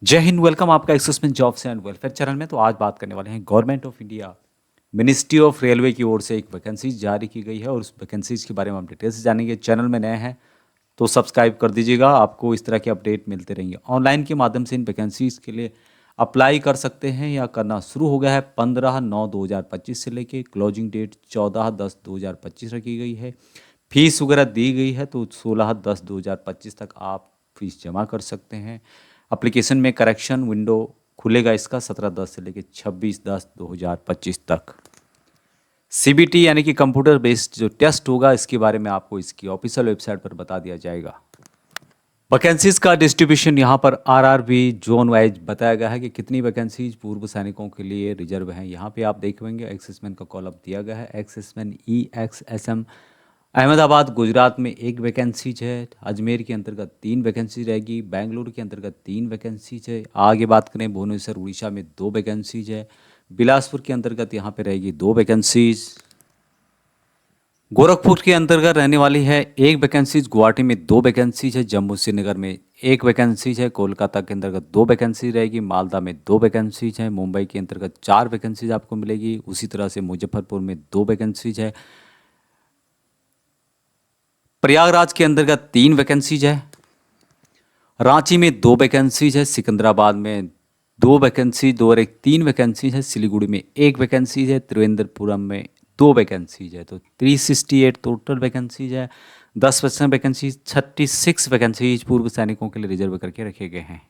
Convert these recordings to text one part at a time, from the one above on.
जय हिंद। वेलकम आपका assessment jobs and welfare channel में। तो आज बात करने वाले हैं government of India ministry of railway की ओर से एक वैकेंसीज जारी की गई है और उस वैकेंसीज के बारे में हम डिटेल से जानेंगे। चैनल में नए हैं तो सब्सक्राइब कर दीजिएगा, आपको इस तरह के अपडेट मिलते रहेंगे। ऑनलाइन के माध्यम से इन वैकेंसीज के लिए अप्लाई कर सकते हैं या करना शुरू हो गया है। 15/9/2025 से लेके क्लोजिंग डेट 14/10/2025 रखी गई है। फीस वगैरह दी गई है तो 16/10/2025 तक आप फीस जमा कर सकते हैं। एप्लीकेशन में करेक्शन विंडो खुलेगा इसका 17/10 से लेकर 26/10/2025 तक। सीबीटी यानी कि कंप्यूटर बेस्ड जो टेस्ट होगा इसके बारे में आपको इसकी ऑफिशियल वेबसाइट पर बता दिया जाएगा। वैकेंसीज का डिस्ट्रीब्यूशन यहाँ पर आरआरबी जोन वाइज बताया गया है कि कितनी वैकेंसीज पूर्व सैनिकों के लिए रिजर्व हैं। यहाँ पे आप देखेंगे एक्सेसमेंट का कॉलम दिया गया है। एक्सेसमेंट EXSM अहमदाबाद गुजरात में एक वैकेंसीज है। अजमेर के अंतर्गत 3 वैकेंसी रहेगी। बेंगलुरु के अंतर्गत 3 वैकेंसीज है। आगे बात करें भुवनेश्वर उड़ीसा में 2 वैकेंसीज है। बिलासपुर के अंतर्गत यहाँ पे रहेगी 2 वैकेंसीज। गोरखपुर के अंतर्गत रहने वाली है 1 वैकेंसीज। गुवाहाटी में 2 वैकेंसीज है। जम्मू श्रीनगर में 1 वैकेंसीज है। कोलकाता के अंतर्गत 2 वैकेंसी रहेगी। मालदा में 2 वैकेंसीज है। मुंबई के अंतर्गत 4 वैकेंसीज आपको मिलेगी। उसी तरह से मुजफ्फरपुर में 2 वैकेंसीज है। प्रयागराज के अंतर्गत 3 वैकेंसीज है। रांची में 2 वैकेंसीज है। सिकंदराबाद में 2 वैकेंसी 2 और 1 3 वैकेंसीज है। सिलीगुड़ी में 1 वैकेंसीज है। त्रिवेंद्रपुरम में 2 वैकेंसीज है। तो 368 टोटल वैकेंसीज है। 10% वैकेंसीज 36 वैकेंसीज पूर्व सैनिकों के लिए रिजर्व करके रखे गए हैं।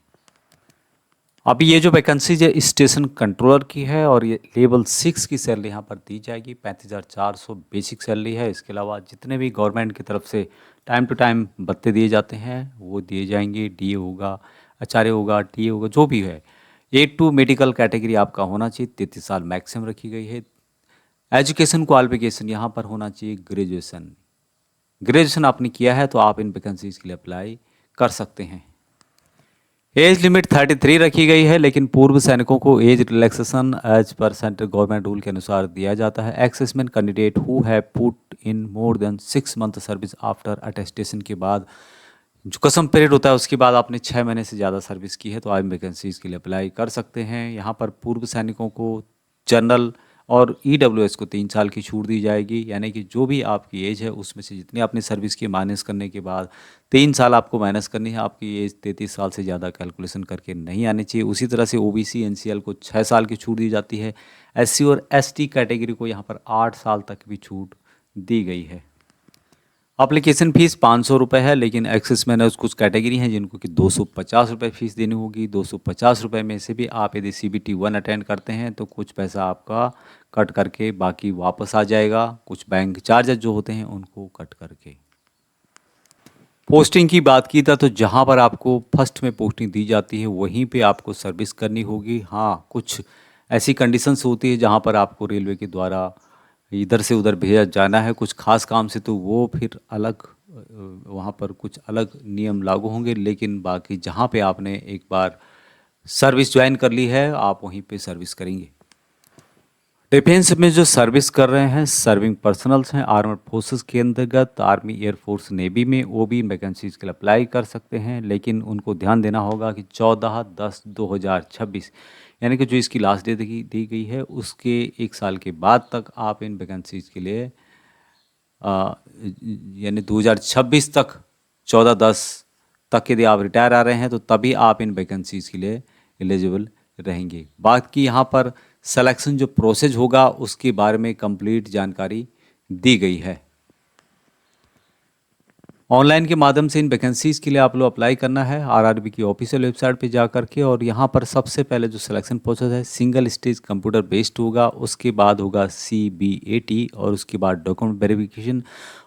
अभी ये जो वैकेंसीज है स्टेशन कंट्रोलर की है और ये लेवल 6 की सैलरी यहाँ पर दी जाएगी। 35,400 बेसिक सैलरी है। इसके अलावा जितने भी गवर्नमेंट की तरफ से टाइम टू टाइम भत्ते दिए जाते हैं वो दिए जाएंगे। डीए होगा, आचार्य होगा, टीए होगा, जो भी है। A2 मेडिकल कैटेगरी आपका होना चाहिए। 33 साल मैक्सिमम रखी गई है। एजुकेशन क्वालिफिकेशन यहाँ पर होना चाहिए ग्रेजुएशन। ग्रेजुएशन आपने किया है तो आप इन वैकेंसीज के लिए अप्लाई कर सकते हैं। एज लिमिट 33 रखी गई है, लेकिन पूर्व सैनिकों को एज रिलैक्सेशन एज पर सेंट्रल गवर्नमेंट रूल के अनुसार दिया जाता है। एक्सेसमेंट candidate who have put in more than 6 month service after attestation के बाद जो कसम पीरियड होता है उसके बाद आपने 6 महीने से ज़्यादा सर्विस की है तो आप वैकेंसीज के लिए अप्लाई कर सकते हैं। यहाँ पर पूर्व सैनिकों को जनरल और EWS को 3 साल की छूट दी जाएगी। यानी कि जो भी आपकी एज है उसमें से जितनी आपने सर्विस की माइनस करने के बाद 3 साल आपको माइनस करनी है। आपकी एज 33 साल से ज़्यादा कैलकुलेशन करके नहीं आनी चाहिए। उसी तरह से OBC NCL को 6 साल की छूट दी जाती है। SC और ST कैटेगरी को यहाँ पर 8 साल तक भी छूट दी गई है। एप्लीकेशन फ़ीस 500 रुपये है, लेकिन एक्सेस में कुछ कैटेगरी हैं जिनको कि 250 रुपये फ़ीस देनी होगी। 250 रुपये में से भी आप यदि CBT 1 अटेंड करते हैं तो कुछ पैसा आपका कट करके बाकी वापस आ जाएगा। कुछ बैंक चार्जेस जो होते हैं उनको कट करके। पोस्टिंग की बात की था तो जहाँ पर आपको फर्स्ट में पोस्टिंग दी जाती है वहीं पे आपको सर्विस करनी होगी। हाँ, कुछ ऐसी कंडीशंस होती है जहाँ पर आपको रेलवे के द्वारा इधर से उधर भेजा जाना है कुछ खास काम से, तो वो फिर अलग वहाँ पर कुछ अलग नियम लागू होंगे। लेकिन बाकी जहाँ पे आपने एक बार सर्विस ज्वाइन कर ली है आप वहीं पे सर्विस करेंगे। डिफेंस में जो सर्विस कर रहे हैं सर्विंग पर्सनल्स हैं आर्मड फोर्सेस के अंतर्गत आर्मी, एयरफोर्स, नेवी में, वो भी वैकेंसीज के लिए अप्लाई कर सकते हैं। लेकिन उनको ध्यान देना होगा कि 14/10/2026 यानी कि जो इसकी लास्ट डेट दी गई है उसके 1 साल के बाद तक आप इन वैकेंसीज के लिए यानी 2026 तक 14/10 तक यदि आप रिटायर आ रहे हैं तो तभी आप इन वैकेंसीज के लिए एलिजिबल रहेंगे। बाकी यहाँ पर सिलेक्शन जो प्रोसेस होगा उसके बारे में कंप्लीट जानकारी दी गई है। ऑनलाइन के माध्यम से इन वैकेंसीज़ के लिए आप लोग अप्लाई करना है आरआरबी की ऑफिशियल वेबसाइट पे जा कर के। और यहाँ पर सबसे पहले जो सिलेक्शन प्रोसेस है सिंगल स्टेज कंप्यूटर बेस्ड होगा। उसके बाद होगा CBAT और उसके बाद डॉक्यूमेंट वेरिफिकेशन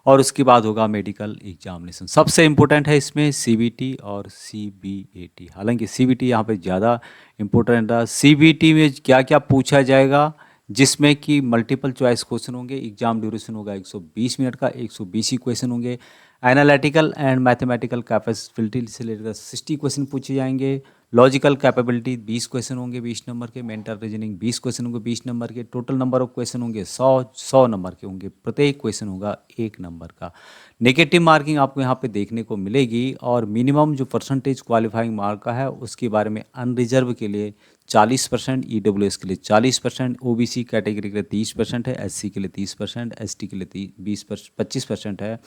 और उसके बाद होगा मेडिकल एग्जामिनेशन। सबसे इम्पोर्टेंट है इसमें CBT और CBAT। हालांकि CBT यहाँ पे ज़्यादा इम्पोर्टेंट है। CBT में क्या क्या पूछा जाएगा जिसमें कि मल्टीपल चॉइस क्वेश्चन होंगे। एग्जाम ड्यूरेशन होगा 120 मिनट का। 120 ही क्वेश्चन होंगे। एनालिटिकल एंड मैथमेटिकल कैपेबिलिटी से लेकर 60 क्वेश्चन पूछे जाएंगे। लॉजिकल कैपेबिलिटी 20 क्वेश्चन होंगे 20 नंबर के, मेंटल रीजनिंग 20 क्वेश्चन होंगे 20 नंबर के, टोटल नंबर ऑफ क्वेश्चन होंगे 100 नंबर के होंगे, प्रत्येक क्वेश्चन होगा 1 नंबर का। नेगेटिव मार्किंग आपको यहाँ पे देखने को मिलेगी, और मिनिमम जो परसेंटेज क्वालिफाइंग मार्क का है उसके बारे में अनरिजर्व के लिए 40%, ईडब्ल्यूएस के लिए 40%, ओबीसी कैटेगरी के लिए 30% है, एससी के लिए 30%, एसटी के लिए 25% है,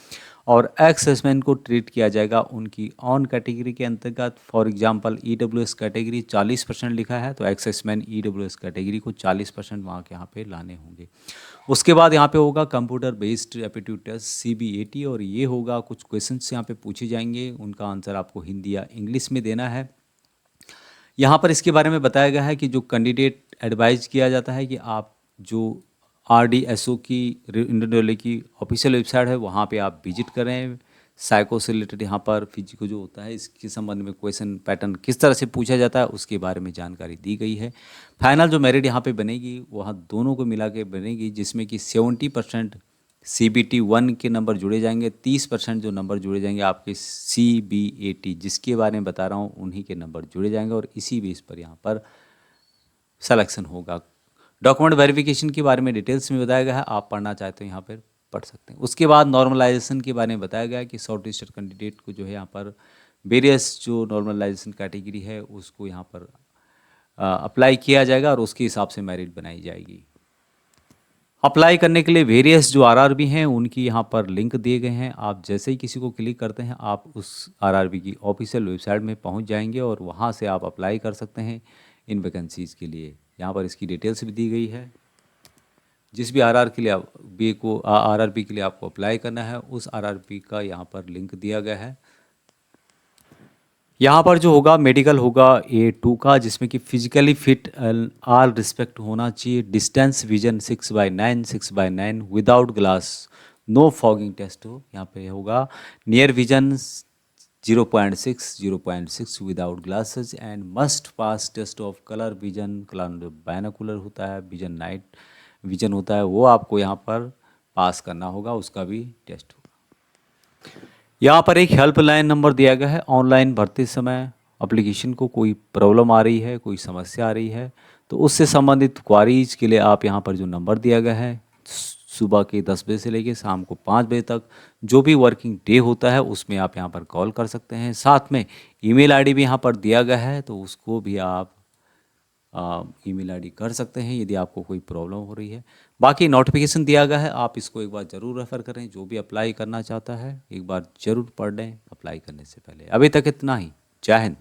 और एक्स-सर्विसमैन को ट्रीट किया जाएगा उनकी ऑन कैटेगरी के अंतर्गत। फॉर एग्जांपल ईडब्ल्यूएस कैटेगरी 40% लिखा है तो एक्स-सर्विसमैन ईडब्ल्यूएस कैटेगरी को 40% वहाँ के यहाँ पे लाने होंगे। उसके बाद यहाँ पे होगा computer based aptitude test CBAT, और ये होगा कुछ क्वेश्चंस यहाँ पे पूछे जाएंगे, उनका आंसर आपको हिंदी या इंग्लिश में देना है। यहाँ पर इसके बारे में बताया गया है कि जो कैंडिडेट एडवाइज किया जाता है कि आप जो RDSO की इंडियन रेलवे की ऑफिशियल वेबसाइट है वहाँ पे आप विजिट करें। साइको से रिलेटेड यहाँ पर फिजिको जो होता है इसके संबंध में क्वेश्चन पैटर्न किस तरह से पूछा जाता है उसके बारे में जानकारी दी गई है। फाइनल जो मेरिट यहाँ पे बनेगी वहाँ दोनों को मिला के बनेगी, जिसमें कि 70% CBT 1 के नंबर जुड़े जाएंगे, 30% जो नंबर जुड़े जाएंगे आपके CBAT जिसके बारे में बता रहा हूँ उन्हीं के नंबर जुड़े जाएंगे, और इसी बेस पर यहाँ पर सिलेक्शन होगा। डॉक्यूमेंट वेरिफिकेशन के बारे में डिटेल्स में बताया गया है, आप पढ़ना चाहते हो यहाँ पर पढ़ सकते हैं। उसके बाद नॉर्मलाइजेशन के बारे में बताया गया है कि शॉर्ट लिस्टेड कैंडिडेट को जो है यहाँ पर वेरियस जो नॉर्मलाइजेशन कैटेगरी है उसको यहाँ पर अप्लाई किया जाएगा और उसके हिसाब से मेरिट बनाई जाएगी। अप्लाई करने के लिए वेरियस जो RRB हैं उनकी यहाँ पर लिंक दिए गए हैं, आप जैसे ही किसी को क्लिक करते हैं आप उस RRB की ऑफिशियल वेबसाइट में पहुँच जाएंगे और वहाँ से आप अप्लाई कर सकते हैं इन वैकेंसीज़ के लिए। यहाँ पर इसकी डिटेल्स भी दी गई है। जिस भी RRB के लिए आपको अप्लाई करना है उस RRB का यहाँ पर लिंक दिया गया है। यहाँ पर जो होगा मेडिकल होगा A2 का, जिसमें कि फिजिकली फिट ऑल रिस्पेक्ट होना चाहिए, distance vision 6/9 without glass, no fogging test हो। यहाँ पे होगा near vision 0.6 without glasses and must pass test of colour vision, colour binocular होता है, विजन नाइट विजन होता है, वो आपको यहाँ पर पास करना होगा, उसका भी टेस्ट होगा। यहाँ पर एक हेल्पलाइन नंबर दिया गया है। ऑनलाइन भरते समय एप्लीकेशन को कोई प्रॉब्लम आ रही है, कोई समस्या आ रही है तो उससे संबंधित क्वारीज के लिए आप यहाँ पर जो नंबर दिया गया है सुबह के 10 बजे से लेकर शाम को 5 बजे तक जो भी वर्किंग डे होता है उसमें आप यहाँ पर कॉल कर सकते हैं। साथ में ईमेल आईडी भी यहाँ पर दिया गया है तो उसको भी आप ईमेल आईडी कर सकते हैं यदि आपको कोई प्रॉब्लम हो रही है। बाकी नोटिफिकेशन दिया गया है, आप इसको एक बार ज़रूर रेफ़र करें। जो भी अप्लाई करना चाहता है एक बार ज़रूर पढ़ लें अप्लाई करने से पहले। अभी तक इतना ही। जय हिंद।